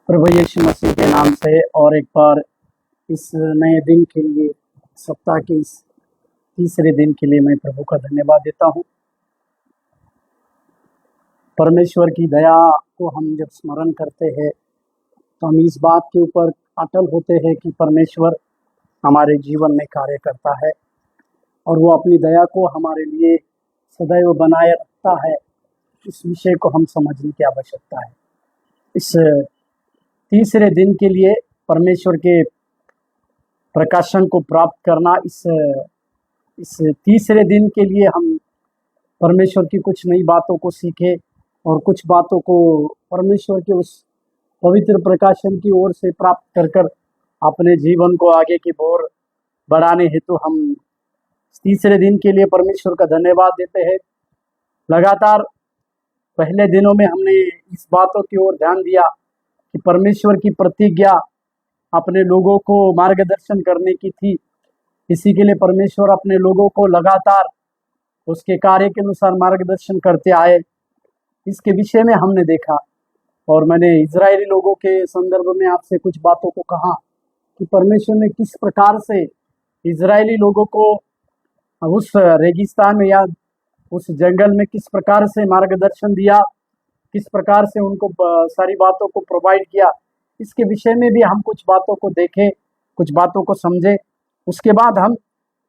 प्रभु यीशु मसीह के नाम से और एक बार इस नए दिन के लिए, सप्ताह के इस तीसरे दिन के लिए मैं प्रभु का धन्यवाद देता हूँ। परमेश्वर की दया को हम जब स्मरण करते हैं तो हम इस बात के ऊपर अटल होते हैं कि परमेश्वर हमारे जीवन में कार्य करता है और वो अपनी दया को हमारे लिए सदैव बनाए रखता है। इस विषय को हम समझने की आवश्यकता है। इस तीसरे दिन के लिए परमेश्वर के प्रकाशन को प्राप्त करना, इस तीसरे दिन के लिए हम परमेश्वर की कुछ नई बातों को सीखें और कुछ बातों को परमेश्वर के उस पवित्र प्रकाशन की ओर से प्राप्त कर कर अपने जीवन को आगे की ओर बढ़ाने हेतु हम तीसरे दिन के लिए परमेश्वर का धन्यवाद देते हैं। लगातार पहले दिनों में हमने इस बातों की ओर ध्यान दिया कि परमेश्वर की प्रतिज्ञा अपने लोगों को मार्गदर्शन करने की थी। इसी के लिए परमेश्वर अपने लोगों को लगातार उसके कार्य के अनुसार मार्गदर्शन करते आए। इसके विषय में हमने देखा और मैंने इजरायली लोगों के संदर्भ में आपसे कुछ बातों को कहा कि परमेश्वर ने किस प्रकार से इजरायली लोगों को उस रेगिस्तान में या उस जंगल में किस प्रकार से मार्गदर्शन दिया, किस प्रकार से उनको सारी बातों को प्रोवाइड किया। इसके विषय में भी हम कुछ बातों को देखें, कुछ बातों को समझें। उसके बाद हम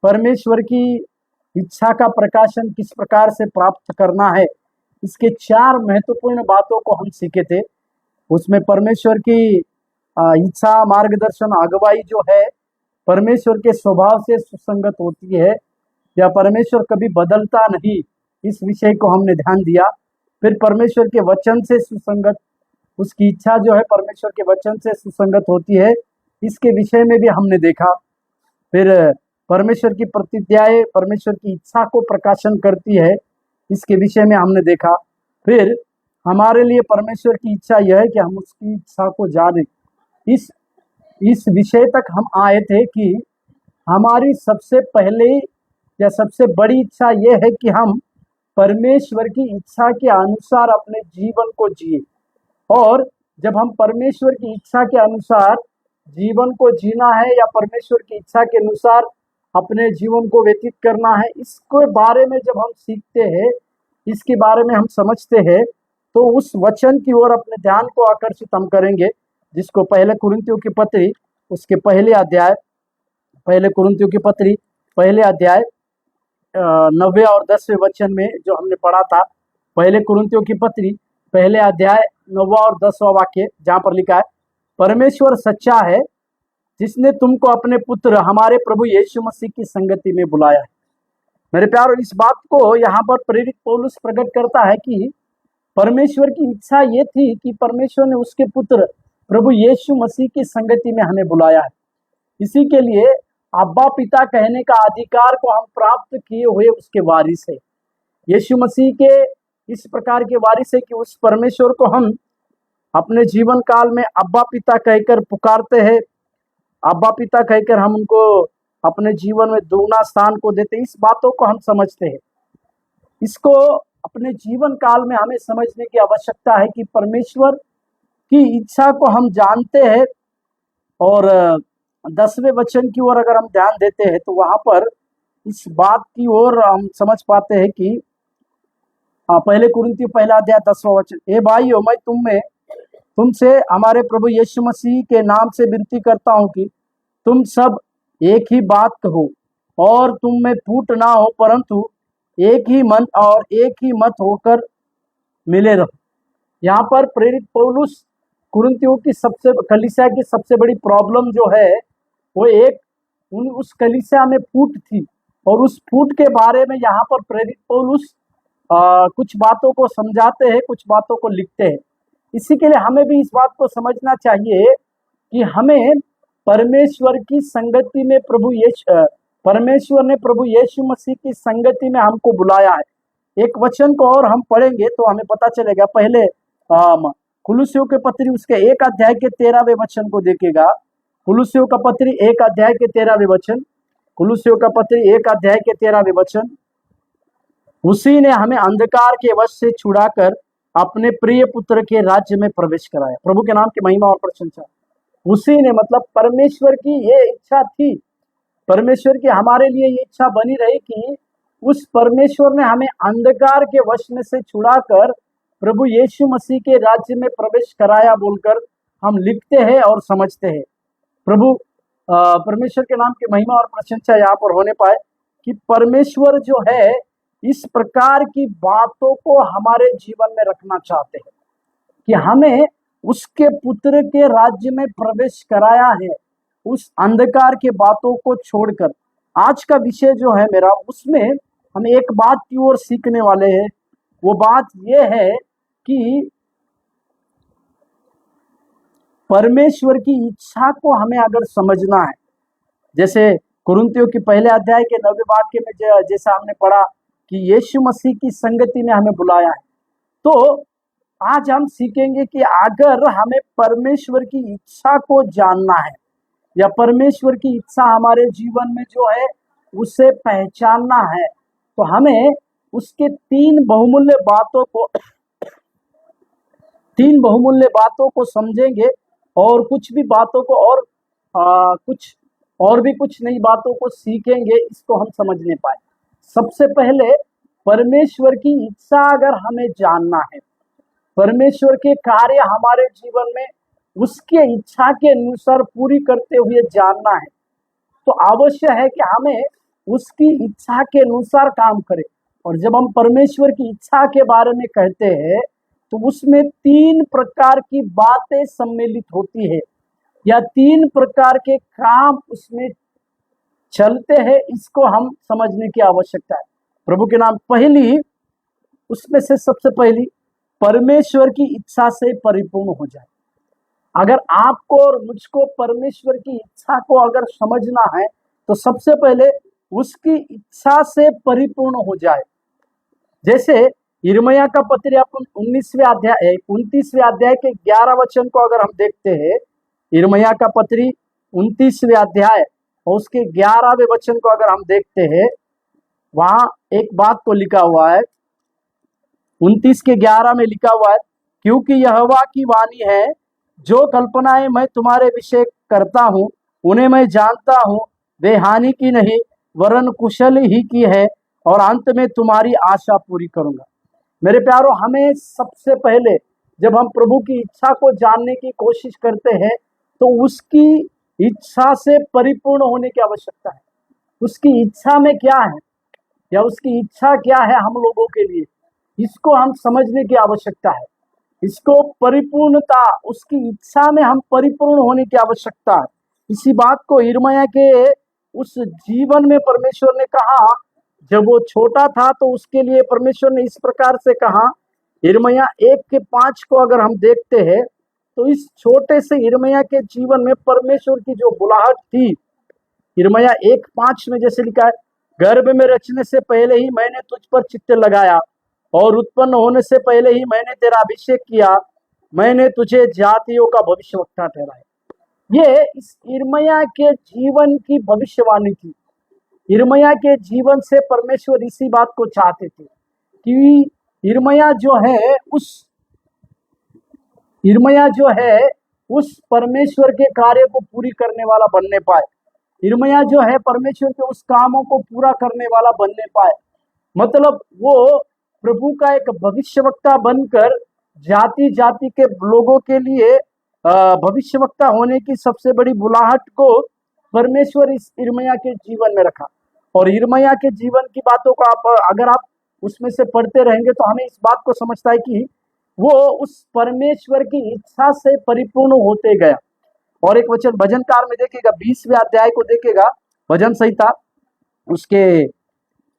परमेश्वर की इच्छा का प्रकाशन किस प्रकार से प्राप्त करना है, इसके 4 महत्वपूर्ण बातों को हम सीखे थे। उसमें परमेश्वर की इच्छा, मार्गदर्शन, अगुवाई जो है परमेश्वर के स्वभाव से सुसंगत होती है या परमेश्वर कभी बदलता नहीं, इस विषय को हमने ध्यान दिया। फिर परमेश्वर के वचन से सुसंगत, उसकी इच्छा जो है परमेश्वर के वचन से सुसंगत होती है, इसके विषय में भी हमने देखा। फिर परमेश्वर की प्रतिज्ञाएं परमेश्वर की इच्छा को प्रकाशन करती है, इसके विषय में हमने देखा। फिर हमारे लिए परमेश्वर की इच्छा यह है कि हम उसकी इच्छा को जानें। इस विषय तक हम आए थे कि हमारी सबसे पहले या सबसे बड़ी इच्छा यह है कि हम परमेश्वर की इच्छा के अनुसार अपने जीवन को जिए। और जब हम परमेश्वर की इच्छा के अनुसार जीवन को जीना है या परमेश्वर की इच्छा के अनुसार अपने जीवन को व्यतीत करना है, इसके बारे में जब हम सीखते हैं, इसके बारे में हम समझते हैं, तो उस वचन की ओर अपने ध्यान को आकर्षित हम करेंगे, जिसको पहले कुरिन्थियों की पत्री उसके पहले अध्याय, पहले कुरिन्थियों की पत्री पहले अध्याय 9वें और 10वें वचन में जो हमने पढ़ा था। पहले कुरिन्थियों की पत्री पहले अध्याय 9वां और 10वां वाक्य, जहाँ पर लिखा है, परमेश्वर सच्चा है जिसने तुमको अपने पुत्र हमारे प्रभु यीशु मसीह की संगति में बुलाया है। मेरे प्यारो, इस बात को यहाँ पर प्रेरित पौलुस प्रकट करता है कि परमेश्वर की इच्छा ये थी कि परमेश्वर ने उसके पुत्र प्रभु यीशु मसीह की संगति में हमें बुलाया है। इसी के लिए अब्बा पिता कहने का अधिकार को हम प्राप्त किए हुए उसके वारिस है। यीशु मसीह के इस प्रकार के वारिस है कि उस परमेश्वर को हम अपने जीवन काल में अब्बा पिता कहकर पुकारते हैं। अब्बा पिता कहकर हम उनको अपने जीवन में दुगना स्थान को देते हैं। इस बातों को हम समझते हैं। इसको अपने जीवन काल में हमें समझने की आवश्यकता है कि परमेश्वर की इच्छा को हम जानते हैं। और 10वें वचन की ओर अगर हम ध्यान देते हैं तो वहां पर इस बात की ओर हम समझ पाते हैं कि पहले कुरिन्थियों पहला अध्याय 10वां वचन, हे भाइयों, मैं तुमसे हमारे प्रभु यीशु मसीह के नाम से विनती करता हूं कि तुम सब एक ही बात कहो और तुम में फूट ना हो, परंतु एक ही मन और एक ही मत होकर मिले रहो। यहाँ पर प्रेरित पौलुस कुरिन्थियों की कलीसिया की सबसे बड़ी प्रॉब्लम जो है वो उस कलीसिया में फूट थी, और उस फूट के बारे में यहाँ पर प्रेरित पौलुस कुछ बातों को समझाते हैं, कुछ बातों को लिखते हैं। इसी के लिए हमें भी इस बात को समझना चाहिए कि हमें परमेश्वर की संगति में परमेश्वर ने प्रभु यीशु मसीह की संगति में हमको बुलाया है। एक वचन को और हम पढ़ेंगे तो हमें पता चलेगा। पहले कुलुस्सियों के पत्री उसके 1 अध्याय के 13वें वचन को देखेगा। कुलुस्सियों का पत्री 1 अध्याय के 13वें वचन, कुलुस्सियों का पत्री 1 अध्याय के 13वें वचन, उसी ने हमें अंधकार के वश से छुड़ाकर अपने प्रिय पुत्र के राज्य में प्रवेश कराया। प्रभु के नाम की महिमा और प्रशंसा। उसी ने, मतलब परमेश्वर की ये इच्छा थी, परमेश्वर की हमारे लिए ये इच्छा बनी रही कि उस परमेश्वर ने हमें अंधकार के वश में से छुड़ाकर प्रभु यीशु मसीह के राज्य में प्रवेश कराया बोलकर हम लिखते हैं और समझते हैं। प्रभु परमेश्वर के नाम की महिमा और प्रशंसा यहाँ पर होने पाए कि परमेश्वर जो है इस प्रकार की बातों को हमारे जीवन में रखना चाहते हैं कि हमें उसके पुत्र के राज्य में प्रवेश कराया है, उस अंधकार के बातों को छोड़कर। आज का विषय जो है मेरा, उसमें हम एक बात की ओर सीखने वाले हैं। वो बात यह है कि परमेश्वर की इच्छा को हमें अगर समझना है, जैसे कुरिन्थियों के पहले अध्याय के 9वें वाक्य में जैसा हमने पढ़ा कि यीशु मसीह की संगति में हमें बुलाया है, तो आज हम सीखेंगे कि अगर हमें परमेश्वर की इच्छा को जानना है या परमेश्वर की इच्छा हमारे जीवन में जो है उसे पहचानना है, तो हमें उसके तीन बहुमूल्य बातों को समझेंगे और कुछ भी बातों को और भी कुछ नई बातों को सीखेंगे, इसको हम समझने पाए। सबसे पहले परमेश्वर की इच्छा अगर हमें जानना है, परमेश्वर के कार्य हमारे जीवन में उसके इच्छा के अनुसार पूरी करते हुए जानना है, तो आवश्यक है कि हमें उसकी इच्छा के अनुसार काम करें। और जब हम परमेश्वर की इच्छा के बारे में कहते हैं तो उसमें तीन प्रकार की बातें सम्मिलित होती है या तीन प्रकार के काम उसमें चलते हैं, इसको हम समझने की आवश्यकता है। प्रभु के नाम, पहली उसमें से सबसे पहली परमेश्वर की इच्छा से परिपूर्ण हो जाए। अगर आपको और मुझको परमेश्वर की इच्छा को अगर समझना है तो सबसे पहले उसकी इच्छा से परिपूर्ण हो जाए। जैसे यिर्मयाह का पत्री अपन 29वें अध्याय के 11 वचन को अगर हम देखते हैं, यिर्मयाह का पत्री 29वें अध्याय और उसके 11वें वचन को अगर हम देखते हैं, वहां एक बात को लिखा हुआ है, 29 के 11 में लिखा हुआ है, क्योंकि यहोवा की वाणी है, जो कल्पनाएं मैं तुम्हारे विषय करता हूं उन्हें मैं जानता हूं, वे हानि की नहीं वरन कुशल ही की है, और अंत में तुम्हारी आशा पूरी करूंगा। मेरे प्यारो, हमें सबसे पहले जब हम प्रभु की इच्छा को जानने की कोशिश करते हैं तो उसकी इच्छा से परिपूर्ण होने की आवश्यकता है। उसकी इच्छा में क्या है या उसकी इच्छा क्या है हम लोगों के लिए, इसको हम समझने की आवश्यकता है। इसको परिपूर्णता, उसकी इच्छा में हम परिपूर्ण होने की आवश्यकता है। इसी बात को यिर्मयाह के उस जीवन में परमेश्वर ने कहा, जब वो छोटा था तो उसके लिए परमेश्वर ने इस प्रकार से कहा। यिर्मयाह 1:5 को अगर हम देखते हैं तो इस छोटे से यिर्मयाह के जीवन में परमेश्वर की जो बुलाहट थी, यिर्मयाह 1:5 में जैसे लिखा है, गर्भ में रचने से पहले ही मैंने तुझ पर चित्त लगाया और उत्पन्न होने से पहले ही मैंने तेरा अभिषेक किया, मैंने तुझे जातियों का भविष्यवक्ता ठहराया। ये इस यिर्मयाह के जीवन की भविष्यवाणी थी। यिर्मयाह के जीवन से परमेश्वर इसी बात को चाहते थे कि यिर्मयाह जो है उस परमेश्वर के कार्य को पूरी करने वाला बनने पाए। यिर्मयाह जो है परमेश्वर के उस कामों को पूरा करने वाला बनने पाए। मतलब वो प्रभु का एक भविष्यवक्ता बनकर जाति जाति के लोगों के लिए भविष्यवक्ता होने की सबसे बड़ी बुलाहट को परमेश्वर इस यिर्मयाह के जीवन में रखा। और यिर्मयाह के जीवन की बातों को अगर आप उसमें से पढ़ते रहेंगे तो हमें इस बात को समझता है कि वो उस परमेश्वर की इच्छा से परिपूर्ण होते गया। और एक वचन भजनकार में देखिएगा, 20वें अध्याय को देखिएगा, भजन संहिता उसके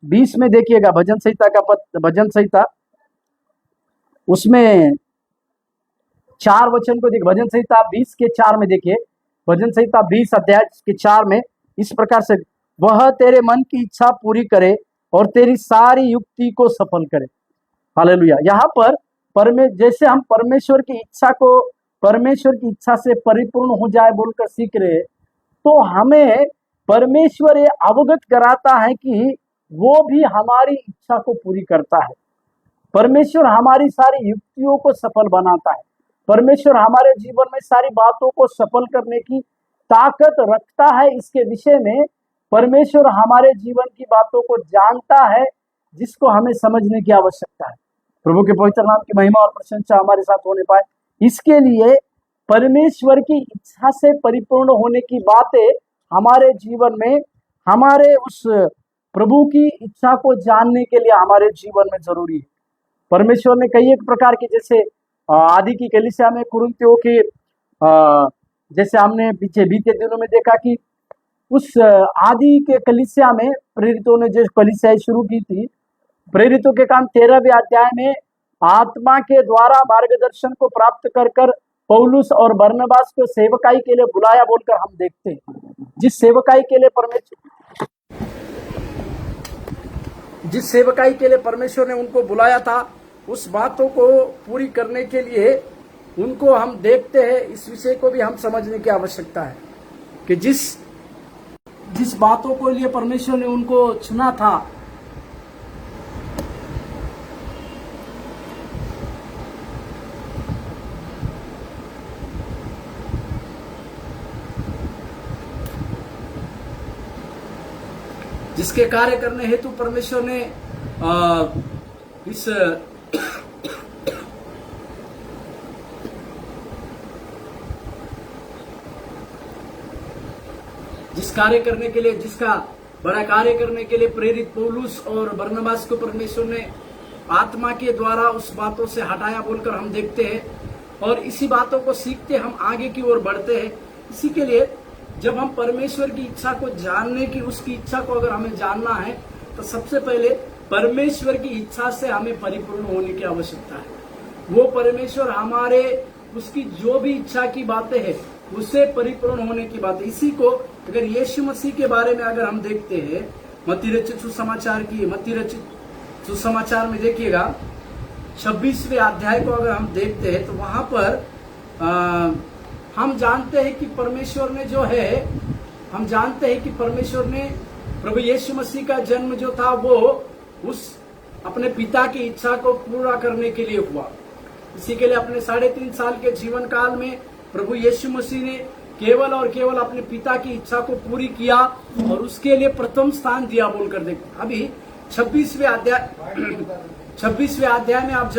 20 में देखिएगा, भजन संहिता उसमें 4 वचन को देखिए। भजन संहिता 20 के 4 में देखिए, भजन संहिता 20 अध्याय के 4 में इस प्रकार से, वह तेरे मन की इच्छा पूरी करे और तेरी सारी युक्ति को सफल करे। हालेलुया। यहाँ पर जैसे हम परमेश्वर की इच्छा से परिपूर्ण हो जाए बोलकर सीख रहे, तो हमें परमेश्वर ये अवगत कराता है कि वो भी हमारी इच्छा को पूरी करता है। परमेश्वर हमारी सारी युक्तियों को सफल बनाता है। परमेश्वर हमारे जीवन में सारी बातों को सफल करने की ताकत रखता है। इसके विषय में परमेश्वर हमारे जीवन की बातों को जानता है, जिसको हमें समझने की आवश्यकता है। प्रभु के पवित्र नाम की महिमा और प्रशंसा हमारे साथ होने पाए, इसके लिए परमेश्वर की इच्छा से परिपूर्ण होने की बातें हमारे जीवन में, हमारे उस प्रभु की इच्छा को जानने के लिए हमारे जीवन में जरूरी है। परमेश्वर ने कई एक प्रकार की, जैसे आदि की कलीसिया में कुरिन्थियों की, जैसे हमने पीछे बीते दिनों में देखा कि उस आदि के कलीसिया में प्रेरितों ने जो कलीसिया शुरू की थी, प्रेरितों के काम 13वें अध्याय में आत्मा के द्वारा मार्गदर्शन को प्राप्त कर कर पौलुस और बरनबास को सेवकाई के लिए बुलाया बोलकर हम देखते हैं। जिस सेवकाई के लिए परमेश्वर ने उनको बुलाया था, उस बातों को पूरी करने के लिए उनको हम देखते हैं। इस विषय को भी हम समझने की आवश्यकता है कि जिस बातों को लिए परमेश्वर ने उनको चुना था, जिसके कार्य करने हेतु परमेश्वर ने जिसका बड़ा कार्य करने के लिए प्रेरित पौलुस और बरनबास को परमेश्वर ने आत्मा के द्वारा उस बातों से हटाया बोलकर हम देखते हैं, और इसी बातों को सीखते हम आगे की ओर बढ़ते हैं। इसी के लिए जब हम परमेश्वर की इच्छा को जानने की, उसकी इच्छा को अगर हमें जानना है, तो सबसे पहले परमेश्वर की इच्छा से हमें परिपूर्ण होने की आवश्यकता है। वो परमेश्वर हमारे, उसकी जो भी इच्छा की बातें हैं, उससे परिपूर्ण होने की बात है। इसी को अगर यीशु मसीह के बारे में अगर हम देखते हैं, मत्ती रचित सुसमाचार में देखिएगा 26वें अध्याय को अगर हम देखते हैं, तो वहां पर हम जानते हैं कि परमेश्वर ने जो है, हम जानते हैं कि परमेश्वर ने प्रभु यीशु मसीह का जन्म जो था वो उस अपने पिता की इच्छा को पूरा करने के लिए हुआ। इसी के लिए अपने 3.5 साल के जीवन काल में प्रभु यीशु मसीह ने केवल और केवल अपने पिता की इच्छा को पूरी किया और उसके लिए प्रथम स्थान दिया बोलकर देखते। अभी 26वें अध्याय में आप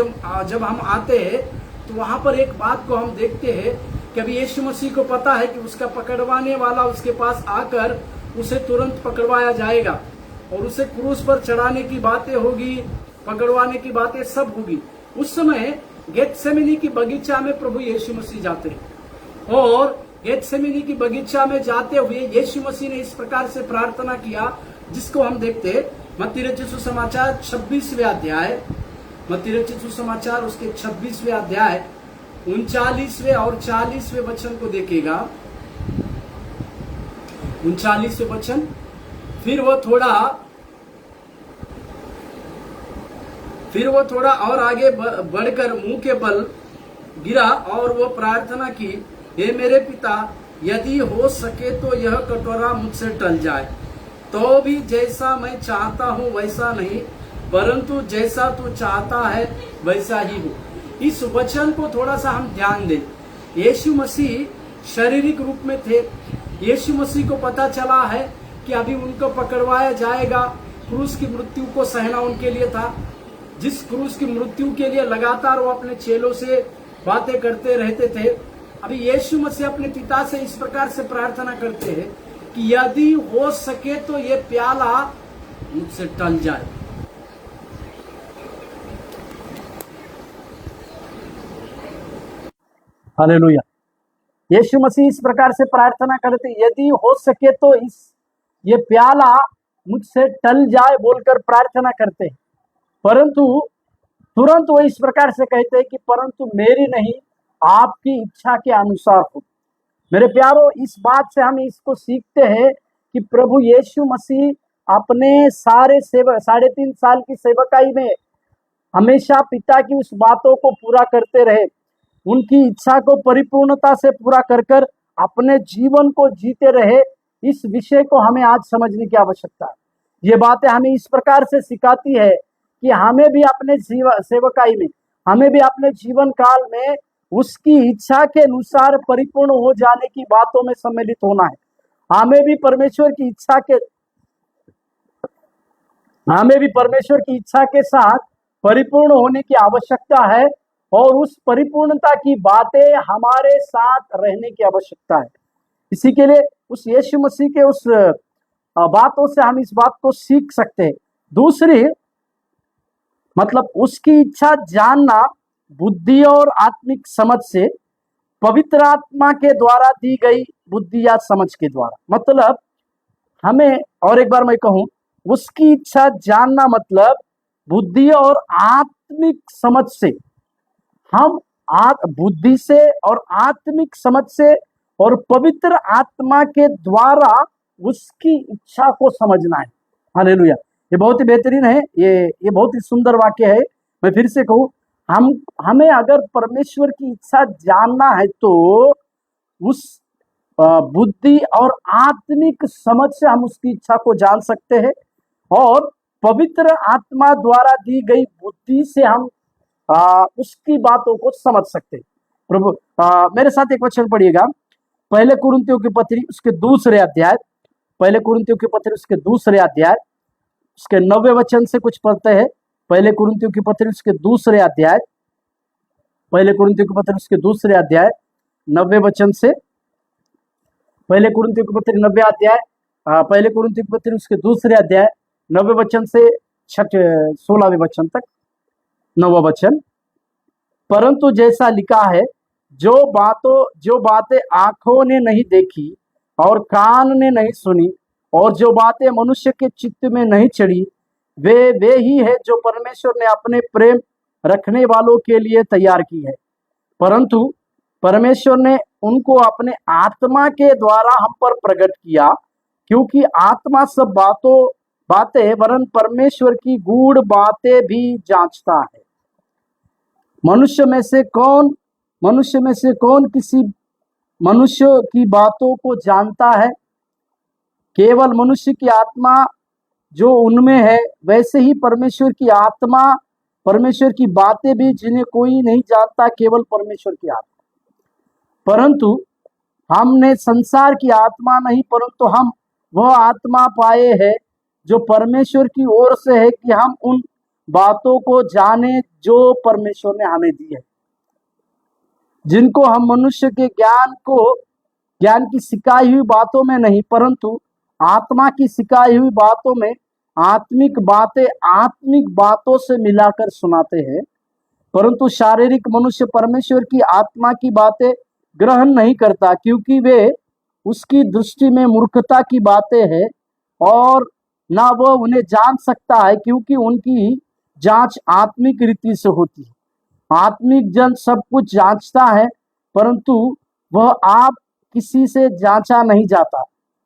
जब हम आते हैं, तो वहां पर एक बात को हम देखते हैं कि अभी यीशु मसीह को पता है कि उसका पकड़वाने वाला उसके पास आकर उसे तुरंत पकड़वाया जाएगा और उसे क्रूस पर चढ़ाने की बातें होगी, पकड़वाने की बातें सब होगी। उस समय गेतसेमनी की बगीचा में प्रभु यीशु मसीह जाते हैं, और गेतसेमनी की बगीचा में जाते हुए यीशु मसीह ने इस प्रकार से प्रार्थना किया, जिसको हम देखते हैं मत्ती रचित सुसमाचार 26वें अध्याय, मत्ती रचित सुसमाचार उसके 26वें अध्याय 39वें और 40वें वचन को देखेगा। 39वें वचन, फिर वो थोड़ा और आगे बढ़कर मुंह के बल गिरा और वो प्रार्थना की, हे मेरे पिता, यदि हो सके तो यह कटोरा मुझसे टल जाए, तो भी जैसा मैं चाहता हूं वैसा नहीं, परंतु जैसा तू चाहता है वैसा ही हो। इस वचन को थोड़ा सा हम ध्यान दें। यीशु मसीह शारीरिक रूप में थे। यीशु मसीह को पता चला है कि अभी उनको पकड़वाया जाएगा, क्रूस की मृत्यु को सहना उनके लिए था। जिस क्रूस की मृत्यु के लिए लगातार वो अपने चेलों से बातें करते रहते थे। अभी यीशु मसीह अपने पिता से इस प्रकार से प्रार्थना करते हैं कि यदि हो सके तो ये प्याला मुझसे टल जाए। हालेलुया। यीशु मसीह इस प्रकार से प्रार्थना करते, यदि हो सके तो ये प्याला मुझसे टल जाए बोलकर प्रार्थना करते हैं, परंतु तुरंत वो इस प्रकार से कहते हैं कि परंतु मेरी नहीं, आपकी इच्छा के अनुसार हो। मेरे प्यारो, इस बात से हम इसको सीखते हैं कि प्रभु यीशु मसीह अपने सारे 3.5 साल की सेवकाई में हमेशा पिता की उस बातों को पूरा करते रहे, उनकी इच्छा को परिपूर्णता से पूरा कर कर अपने जीवन को जीते रहे। इस विषय को हमें आज समझने की आवश्यकता है। ये बातें हमें इस प्रकार से सिखाती है कि हमें भी अपने सेवकाई में, हमें भी अपने जीवन काल में उसकी इच्छा के अनुसार परिपूर्ण हो जाने की बातों में सम्मिलित होना है। हमें भी परमेश्वर की इच्छा के हमें भी परमेश्वर की इच्छा के साथ परिपूर्ण होने की आवश्यकता है, और उस परिपूर्णता की बातें हमारे साथ रहने की आवश्यकता है। इसी के लिए उस यीशु मसीह के उस बातों से हम इस बात को सीख सकते हैं। दूसरी मतलब उसकी इच्छा जानना बुद्धि और आत्मिक समझ से, पवित्र आत्मा के द्वारा दी गई बुद्धि या समझ के द्वारा। मतलब हमें, और एक बार मैं कहूं, उसकी इच्छा जानना मतलब बुद्धि और आत्मिक समझ से, हम बुद्धि से और आत्मिक समझ से और पवित्र आत्मा के द्वारा उसकी इच्छा को समझना है। हालेलुया, ये बहुत ही बेहतरीन है, ये बहुत ही सुंदर वाक्य है। मैं फिर से कहूं, हमें अगर परमेश्वर की इच्छा जानना है तो उस बुद्धि और आत्मिक समझ से हम उसकी इच्छा को जान सकते हैं, और पवित्र आत्मा द्वारा दी गई बुद्धि से हम उसकी बातों को समझ सकते हैं। प्रभु मेरे साथ एक वचन पढ़िएगा, पहले कुरिन्थियों की पत्री उसके दूसरे अध्याय, पहले कुरिन्थियों की पत्री उसके दूसरे अध्याय उसके 9वें वचन से कुछ पढ़ते हैं। पहले कुरिन्थियों की पत्री उसके दूसरे अध्याय, पहले कुरिन्थियों की पत्री उसके दूसरे अध्याय 9वें वचन से, पहले कुरिन्थियों की पत्री 9वें अध्याय, पहले कुरिन्थियों की पत्री उसके दूसरे अध्याय 9वें वचन से 16वें वचन तक। 9वां वचन, परंतु जैसा लिखा है, जो बातें आंखों ने नहीं देखी और कान ने नहीं सुनी और जो बातें मनुष्य के चित्त में नहीं चढ़ी, वे ही है जो परमेश्वर ने अपने प्रेम रखने वालों के लिए तैयार की है। परंतु परमेश्वर ने उनको अपने आत्मा के द्वारा हम पर प्रकट किया, क्योंकि आत्मा सब बातें वरन परमेश्वर की गूढ़ बातें भी जांचता है। मनुष्य में से कौन किसी मनुष्य की बातों को जानता है? केवल मनुष्य की आत्मा जो उनमें है, वैसे ही परमेश्वर की आत्मा, परमेश्वर की बातें भी जिन्हें कोई नहीं जानता, केवल परमेश्वर की आत्मा। परंतु हमने संसार की आत्मा नहीं, परंतु हम वह आत्मा पाए हैं जो परमेश्वर की ओर से है, कि हम उन बातों को जाने जो परमेश्वर ने हमें दी है, जिनको हम मनुष्य के ज्ञान की सिखाई हुई बातों में नहीं, परंतु आत्मा की सिखाई हुई बातों में आत्मिक बातों से मिलाकर सुनाते हैं। परंतु शारीरिक मनुष्य परमेश्वर की आत्मा की बातें ग्रहण नहीं करता, क्योंकि वे उसकी दृष्टि में मूर्खता की बातें हैं, और ना वह उन्हें जान सकता है, क्योंकि उनकी जांच आत्मिक रीति से होती है। आत्मिक जन सब कुछ जांचता है, परंतु वह आप किसी से जांचा नहीं जाता,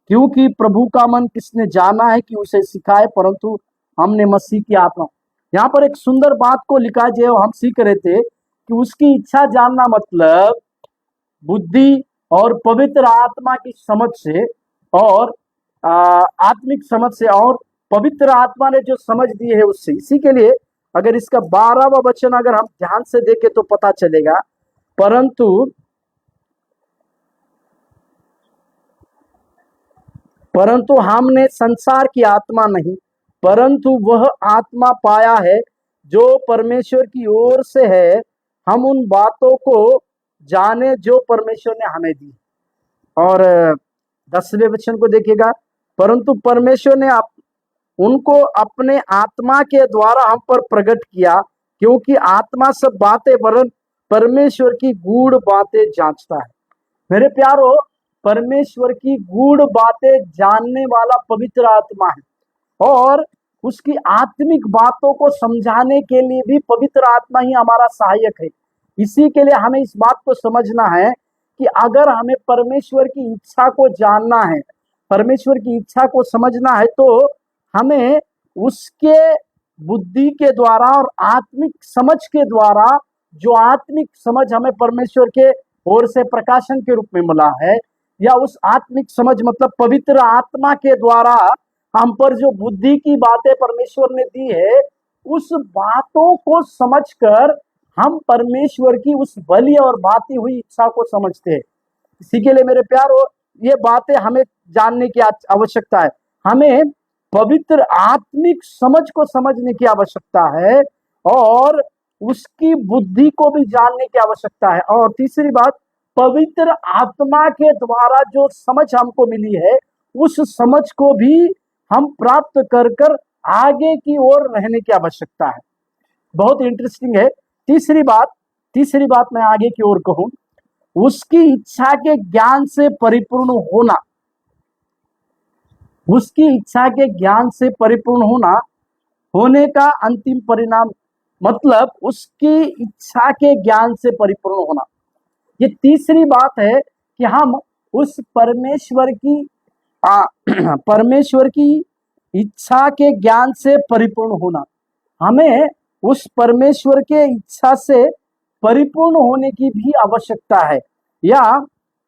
क्योंकि प्रभु का मन किसने जाना है कि उसे सिखाए, परंतु हमने मसीह की आत्मा। यहाँ पर एक सुंदर बात को लिखा, जो हम सीख रहे थे कि उसकी इच्छा जानना मतलब बुद्धि और पवित्र आत्मा की समझ से, और आत्मिक समझ से, और पवित्र आत्मा ने जो समझ दी है उससे। इसी के लिए अगर इसका 12वां वचन अगर हम ध्यान से देखें तो पता चलेगा, परंतु हमने संसार की आत्मा नहीं, परंतु वह आत्मा पाया है जो परमेश्वर की ओर से है, हम उन बातों को जाने जो परमेश्वर ने हमें दी। और 10वें वचन को देखिएगा, परंतु परमेश्वर ने उनको अपने आत्मा के द्वारा हम पर प्रकट किया, क्योंकि आत्मा सब बातें वरन परमेश्वर की गूढ़ बातें जांचता है। मेरे प्यारो, परमेश्वर की गूढ़ बातें जानने वाला पवित्र आत्मा है, और उसकी आत्मिक बातों को समझाने के लिए भी पवित्र आत्मा ही हमारा सहायक है। इसी के लिए हमें इस बात को समझना है कि अगर हमें परमेश्वर की इच्छा को जानना है, परमेश्वर की इच्छा को समझना है, तो हमें उसके बुद्धि के द्वारा और आत्मिक समझ के द्वारा, जो आत्मिक समझ हमें परमेश्वर के ओर से प्रकाशन के रूप में मिला है, या उस आत्मिक समझ मतलब पवित्र आत्मा के द्वारा हम पर जो बुद्धि की बातें परमेश्वर ने दी है, उस बातों को समझकर हम परमेश्वर की उस भली और भाती हुई इच्छा को समझते हैं। इसी के लिए मेरे प्यारो, ये बातें हमें जानने की आवश्यकता है। हमें पवित्र आत्मिक समझ को समझने की आवश्यकता है और उसकी बुद्धि को भी जानने की आवश्यकता है। और तीसरी बात, पवित्र आत्मा के द्वारा जो समझ हमको मिली है, उस समझ को भी हम प्राप्त कर कर आगे की ओर रहने की आवश्यकता है। बहुत इंटरेस्टिंग है। तीसरी बात मैं आगे की ओर कहूं, उसकी इच्छा के ज्ञान से परिपूर्ण होना। उसकी इच्छा के ज्ञान से परिपूर्ण होने का अंतिम परिणाम, मतलब उसकी इच्छा के ज्ञान से परिपूर्ण होना। ये तीसरी बात है कि हम उस परमेश्वर की इच्छा के ज्ञान से परिपूर्ण होना। हमें उस परमेश्वर के इच्छा से परिपूर्ण होने की भी आवश्यकता है, या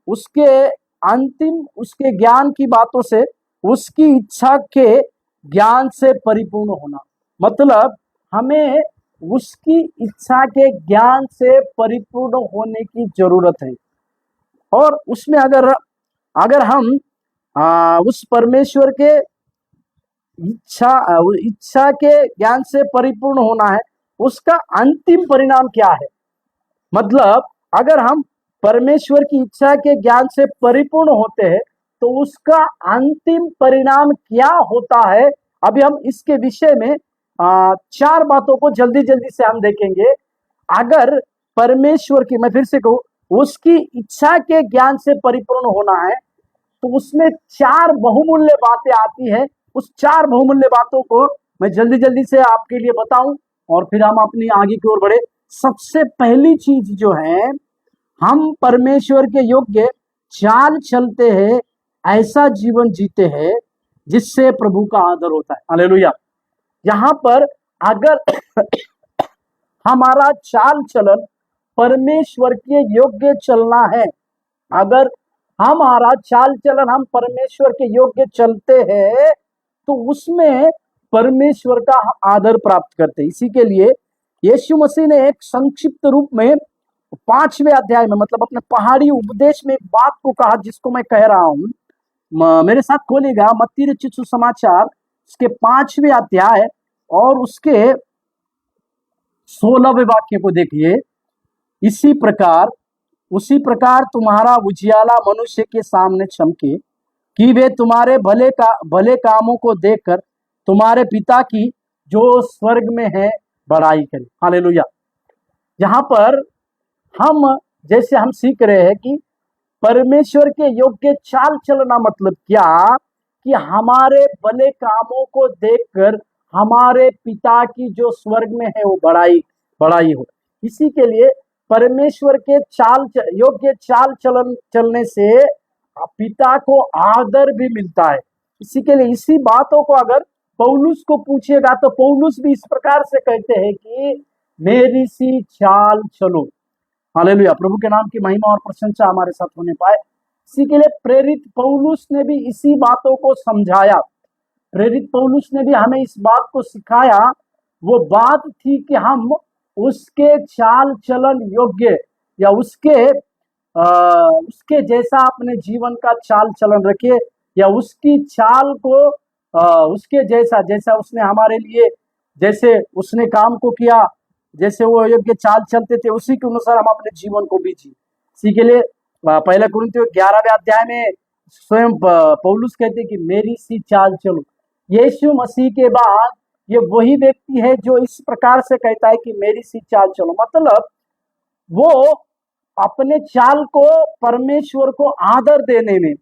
उसके ज्ञान की बातों से, उसकी इच्छा के ज्ञान से परिपूर्ण होना। मतलब हमें उसकी इच्छा के ज्ञान से परिपूर्ण होने की जरूरत है। और उसमें अगर हम उस परमेश्वर के इच्छा के ज्ञान से परिपूर्ण होना है, उसका अंतिम परिणाम क्या है? मतलब अगर हम परमेश्वर की इच्छा के ज्ञान से परिपूर्ण होते हैं तो उसका अंतिम परिणाम क्या होता है? अभी हम इसके विषय में 4 बातों को जल्दी जल्दी से हम देखेंगे। अगर परमेश्वर की, मैं फिर से कहूं, उसकी इच्छा के ज्ञान से परिपूर्ण होना है तो उसमें 4 बहुमूल्य बातें आती है। उस 4 बहुमूल्य बातों को मैं जल्दी जल्दी से आपके लिए बताऊं और फिर हम अपनी आगे की ओर बढ़े। सबसे पहली चीज जो है, हम परमेश्वर के योग्य चाल चलते हैं, ऐसा जीवन जीते हैं जिससे प्रभु का आदर होता है। हालेलुया। यहां पर अगर हमारा चाल चलन परमेश्वर के योग्य चलना है, अगर हमारा चाल चलन हम परमेश्वर के योग्य चलते हैं तो उसमें परमेश्वर का आदर प्राप्त करते हैं। इसी के लिए यीशु मसीह ने एक संक्षिप्त रूप में 5वें अध्याय में, मतलब अपने पहाड़ी उपदेश में एक बात को कहा जिसको मैं कह रहा हूं। मेरे साथ खोलिएगा मत्ती रचित सुसमाचार उसके 5वें अध्याय और उसके 16वें वाक्य को देखिए। उसी प्रकार तुम्हारा उजियाला मनुष्य के सामने चमके कि वे तुम्हारे भले कामों को देखकर तुम्हारे पिता की जो स्वर्ग में है बड़ाई करें। हालेलुया। यहाँ पर जैसे हम सीख रहे हैं कि परमेश्वर के योग्य चाल चलना मतलब क्या, कि हमारे भले कामों को देखकर हमारे पिता की जो स्वर्ग में है वो बड़ाई हो। इसी के लिए परमेश्वर के योग्य चाल चलने से पिता को आदर भी मिलता है। इसी के लिए इसी बातों को अगर पौलुस को पूछेगा तो पौलुस भी इस प्रकार से कहते हैं कि मेरी सी चाल चलो। हालेलुया। प्रभु के नाम की महिमा और प्रशंसा हमारे साथ होने पाए। इसी के लिए प्रेरित पौलुस ने भी इसी बातों को समझाया। प्रेरित पौलुस ने भी हमें इस बात को सिखाया। वो बात थी कि हम उसके चाल चलन योग्य, या उसके जैसा अपने जीवन का चाल चलन रखे, या उसकी चाल को उसके जैसा उसने हमारे लिए, जैसे उसने काम को किया, जैसे वो योग्य चाल चलते थे, उसी के अनुसार हम अपने जीवन को भी जी। इसी के लिए पहला कुरिन्थियों 11वें अध्याय में स्वयं पौलुस कहते कि मेरी सी चाल चलो। यीशु मसीह के बाद ये वही व्यक्ति है जो इस प्रकार से कहता है कि मेरी सी चाल चलो। मतलब वो अपने चाल को परमेश्वर को आदर देने में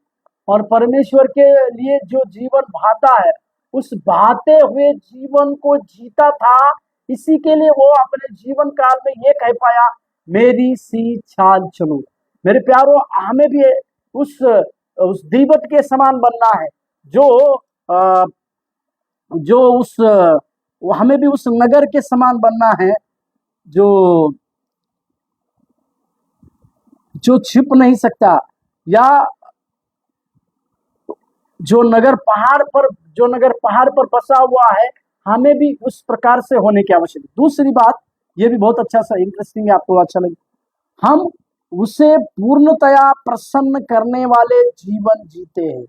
और परमेश्वर के लिए जो जीवन भाता है, उस भाते हुए जीवन को जीता था। इसी के लिए वो अपने जीवन काल में ये कह पाया, मेरी सी चाल चलो। मेरे प्यारो, हमें भी उस दीवट के समान बनना है, हमें भी उस नगर के समान बनना है जो छिप नहीं सकता, या जो नगर पहाड़ पर बसा हुआ है, हमें भी उस प्रकार से होने की आवश्यकता। दूसरी बात, ये भी बहुत अच्छा सा इंटरेस्टिंग है, आपको अच्छा लगे, हम उसे पूर्णतया प्रसन्न करने वाले जीवन जीते हैं।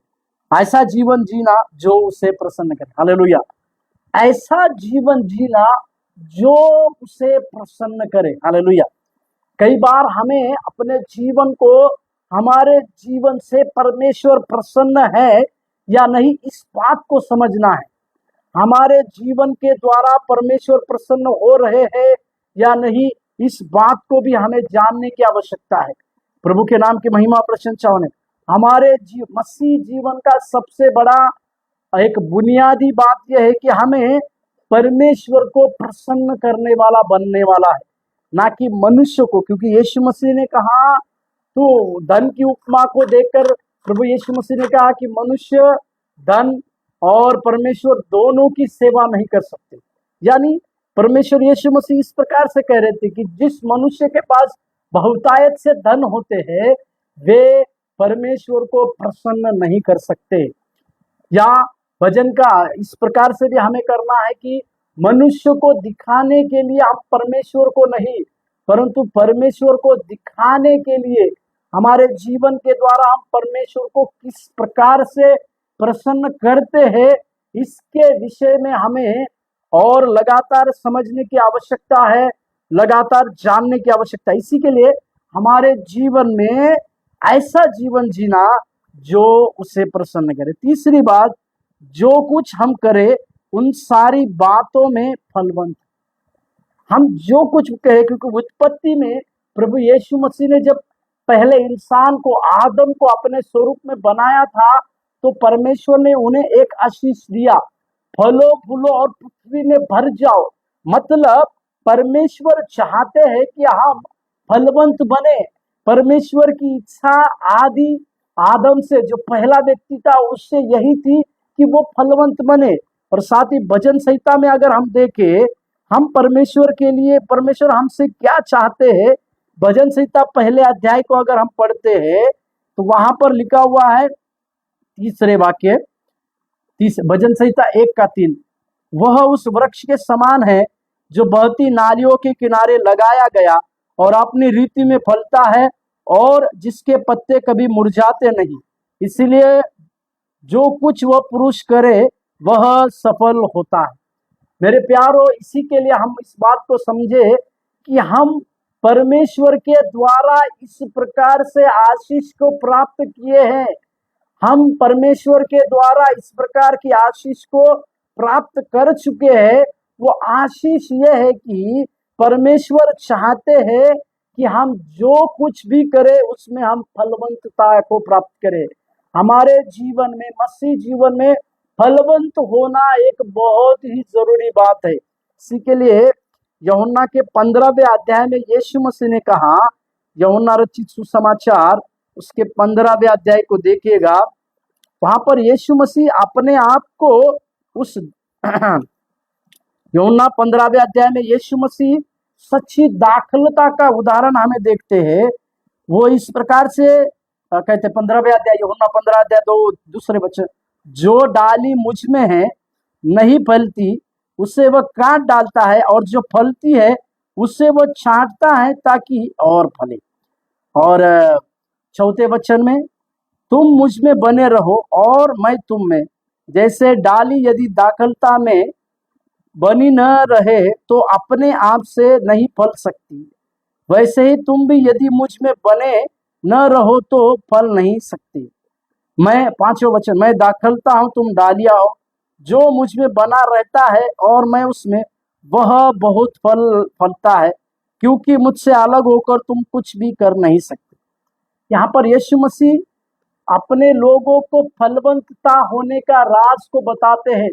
ऐसा जीवन जीना जो उसे प्रसन्न करे, हालेलुया। ऐसा जीवन जीना जो उसे प्रसन्न करे, हालेलुया। कई बार हमें अपने जीवन को, हमारे जीवन से परमेश्वर प्रसन्न है या नहीं, इस बात को समझना है। हमारे जीवन के द्वारा परमेश्वर प्रसन्न हो रहे हैं या नहीं, इस बात को भी हमें जानने की आवश्यकता है। प्रभु के नाम की महिमा प्रशंसा होने। हमारे मसीह जीवन का सबसे बड़ा एक बुनियादी बात यह है कि हमें परमेश्वर को प्रसन्न करने वाला बनने वाला है, ना कि मनुष्य को। क्योंकि यीशु मसीह ने कहा, तो धन की उपमा को देखकर प्रभु यीशु मसीह ने कहा कि मनुष्य धन और परमेश्वर दोनों की सेवा नहीं कर सकते। यानी परमेश्वर यीशु मसीह इस प्रकार से कह रहे थे कि जिस मनुष्य के पास बहुतायत से धन होते हैं, वे परमेश्वर को प्रसन्न नहीं कर सकते। या भजन का इस प्रकार से भी हमें करना है कि मनुष्य को दिखाने के लिए हम परमेश्वर को नहीं, परंतु परमेश्वर को दिखाने के लिए हमारे जीवन के द्वारा हम परमेश्वर को किस प्रकार से प्रसन्न करते हैं, इसके विषय में हमें और लगातार समझने की आवश्यकता है, लगातार जानने की आवश्यकता है। इसी के लिए हमारे जीवन में ऐसा जीवन जीना जो उसे प्रसन्न करे। तीसरी बात, जो कुछ हम करें उन सारी बातों में फलवंत। हम जो कुछ कहे, क्योंकि उत्पत्ति में प्रभु यीशु मसीह ने जब पहले इंसान को, आदम को अपने स्वरूप में बनाया था, तो परमेश्वर ने उन्हें एक आशीष दिया, फलो फूलो और पृथ्वी में भर जाओ। मतलब परमेश्वर चाहते हैं कि हम फलवंत बने। परमेश्वर की इच्छा आदि आदम से, जो पहला व्यक्ति था, उससे यही थी कि वो फलवंत बने। और साथ ही भजन संहिता में अगर हम देखें, हम परमेश्वर के लिए, परमेश्वर हमसे क्या चाहते हैं, भजन संहिता पहले अध्याय को अगर हम पढ़ते हैं तो वहां पर लिखा हुआ है, तीसरे वाक्य, भजन संहिता 1:3, वह उस वृक्ष के समान है जो बहती नालियों के किनारे लगाया गया और अपनी रीति में फलता है और जिसके पत्ते कभी मुरझाते नहीं, इसलिए जो कुछ वह पुरुष करे वह सफल होता है। मेरे प्यारो, इसी के लिए हम इस बात को समझे कि हम परमेश्वर के द्वारा इस प्रकार से आशीष को प्राप्त किए हैं। हम परमेश्वर के द्वारा इस प्रकार की आशीष को प्राप्त कर चुके हैं। वो आशीष ये है कि परमेश्वर चाहते हैं कि हम जो कुछ भी करें उसमें हम फलवंतता को प्राप्त करें। हमारे जीवन में, मसीह जीवन में फलवंत होना एक बहुत ही जरूरी बात है। इसी के लिए यूहन्ना के 15वें अध्याय में यीशु मसीह ने कहा, यूहन्ना रचित सुसमाचार उसके 15वें अध्याय को देखिएगा, वहां पर यीशु मसीह अपने आप को उस यूहन्ना 15वें अध्याय में यीशु मसीह सच्ची दाखलता का उदाहरण हमें देखते हैं। वो इस प्रकार से कहते, 15वें अध्याय, यूहन्ना 15 अध्याय 2 दूसरे वचन, जो डाली मुझ में है नहीं फलती उसे वह काट डालता है, और जो फलती है उसे वह छांटता है ताकि और फले। और चौथे वचन में, तुम मुझ में बने रहो और मैं तुम में, जैसे डाली यदि दाखलता में बनी न रहे तो अपने आप से नहीं फल सकती, वैसे ही तुम भी यदि मुझ में बने न रहो तो फल नहीं सकती। मैं, 5वां वचन, मैं दाखलता हूं तुम डालियां हो, जो मुझ में बना रहता है और मैं उसमें, वह बहुत फल फलता है, क्योंकि मुझसे अलग होकर तुम कुछ भी कर नहीं सकते। यहाँ पर यीशु मसीह अपने लोगों को फलवंतता होने का राज को बताते हैं।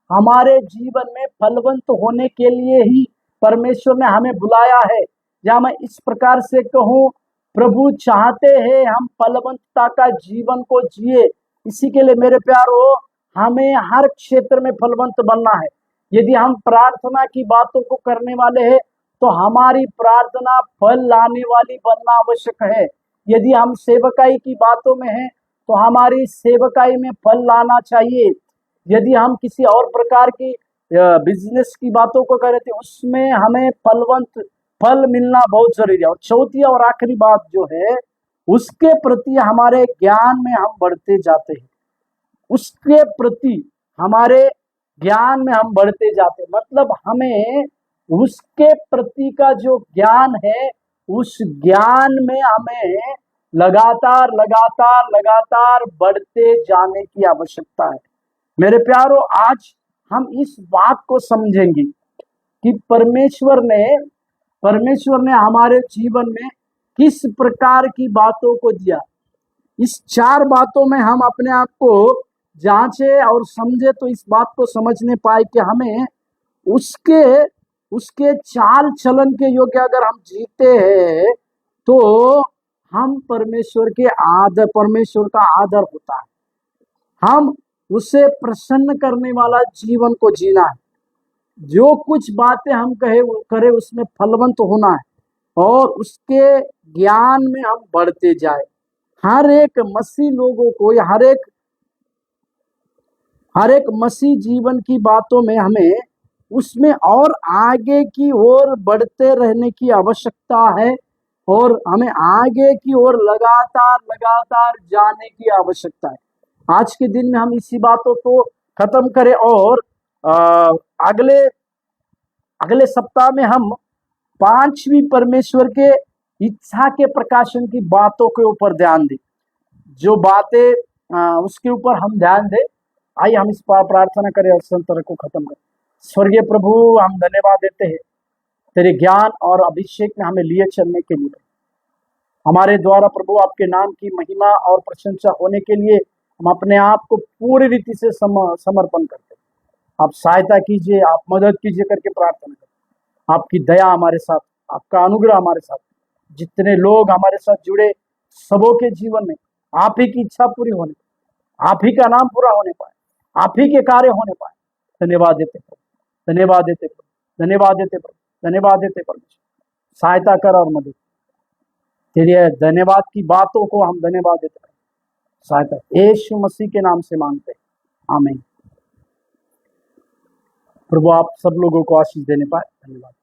हमारे जीवन में फलवंत होने के लिए ही परमेश्वर ने हमें बुलाया है। या मैं इस प्रकार से कहूँ, प्रभु चाहते हैं हम फलवंतता का जीवन को जिए। इसी के लिए मेरे प्यारो, हमें हर क्षेत्र में फलवंत बनना है। यदि हम प्रार्थना की बातों को करने वाले हैं तो हमारी प्रार्थना फल लाने वाली बनना आवश्यक है। यदि हम सेवकाई की बातों में हैं तो हमारी सेवकाई में फल लाना चाहिए। यदि हम किसी और प्रकार की बिजनेस की बातों को कर रहे थे, उसमें हमें फलवंत फल मिलना बहुत जरूरी है। और चौथी और आखिरी बात जो है, उसके प्रति हमारे ज्ञान में हम बढ़ते जाते हैं, उसके प्रति हमारे ज्ञान में हम बढ़ते जाते हैं। मतलब हमें उसके प्रति का जो ज्ञान है, उस ज्ञान में हमें लगातार लगातार लगातार बढ़ते जाने की आवश्यकता है। मेरे प्यारो, आज हम इस बात को समझेंगे कि परमेश्वर ने हमारे जीवन में किस प्रकार की बातों को दिया। इस 4 बातों में हम अपने आप को जांचे और समझे तो इस बात को समझने पाए कि हमें उसके उसके चाल चलन के योग्य अगर हम जीते हैं तो हम परमेश्वर का आदर होता है। हम उसे प्रसन्न करने वाला जीवन को जीना है। जो कुछ बातें हम करें उसमें फलवंत होना है और उसके ज्ञान में हम बढ़ते जाए। हर एक मसीह लोगों को या हर एक मसीह जीवन की बातों में हमें उसमें और आगे की ओर बढ़ते रहने की आवश्यकता है और हमें आगे की ओर लगातार लगातार जाने की आवश्यकता है। आज के दिन में हम इसी बातों को खत्म करें और अगले सप्ताह में हम 5वीं परमेश्वर के इच्छा के प्रकाशन की बातों के ऊपर ध्यान दें। जो बातें उसके ऊपर हम ध्यान दें। आइए हम इस पर प्रार्थना करें और संतर को खत्म करें। स्वर्गीय प्रभु, हम धन्यवाद देते हैं तेरे ज्ञान और अभिषेक में हमें लिए चलने के लिए। हमारे द्वारा प्रभु आपके नाम की महिमा और प्रशंसा होने के लिए हम अपने आप को पूरी रीति से समर्पण करते हैं। आप सहायता कीजिए, आप मदद कीजिए करके प्रार्थना करते। आपकी दया हमारे साथ, आपका अनुग्रह हमारे साथ, जितने लोग हमारे साथ जुड़े सबों के जीवन में आप ही की इच्छा पूरी होने पाए, आप ही का नाम पूरा होने पाए, आप ही के कार्य होने पाए। धन्यवाद देते प्रभु, धन्यवाद देते प्रभु, धन्यवाद देते प्रभु, धन्यवाद देते परमेश्वर। सहायता कर और मदद तेरी धन्यवाद की बातों को हम धन्यवाद देते हैं। सहायता यीशु मसीह के नाम से मांगते हैं, आमीन। प्रभु आप सब लोगों को आशीष देने पाए। धन्यवाद।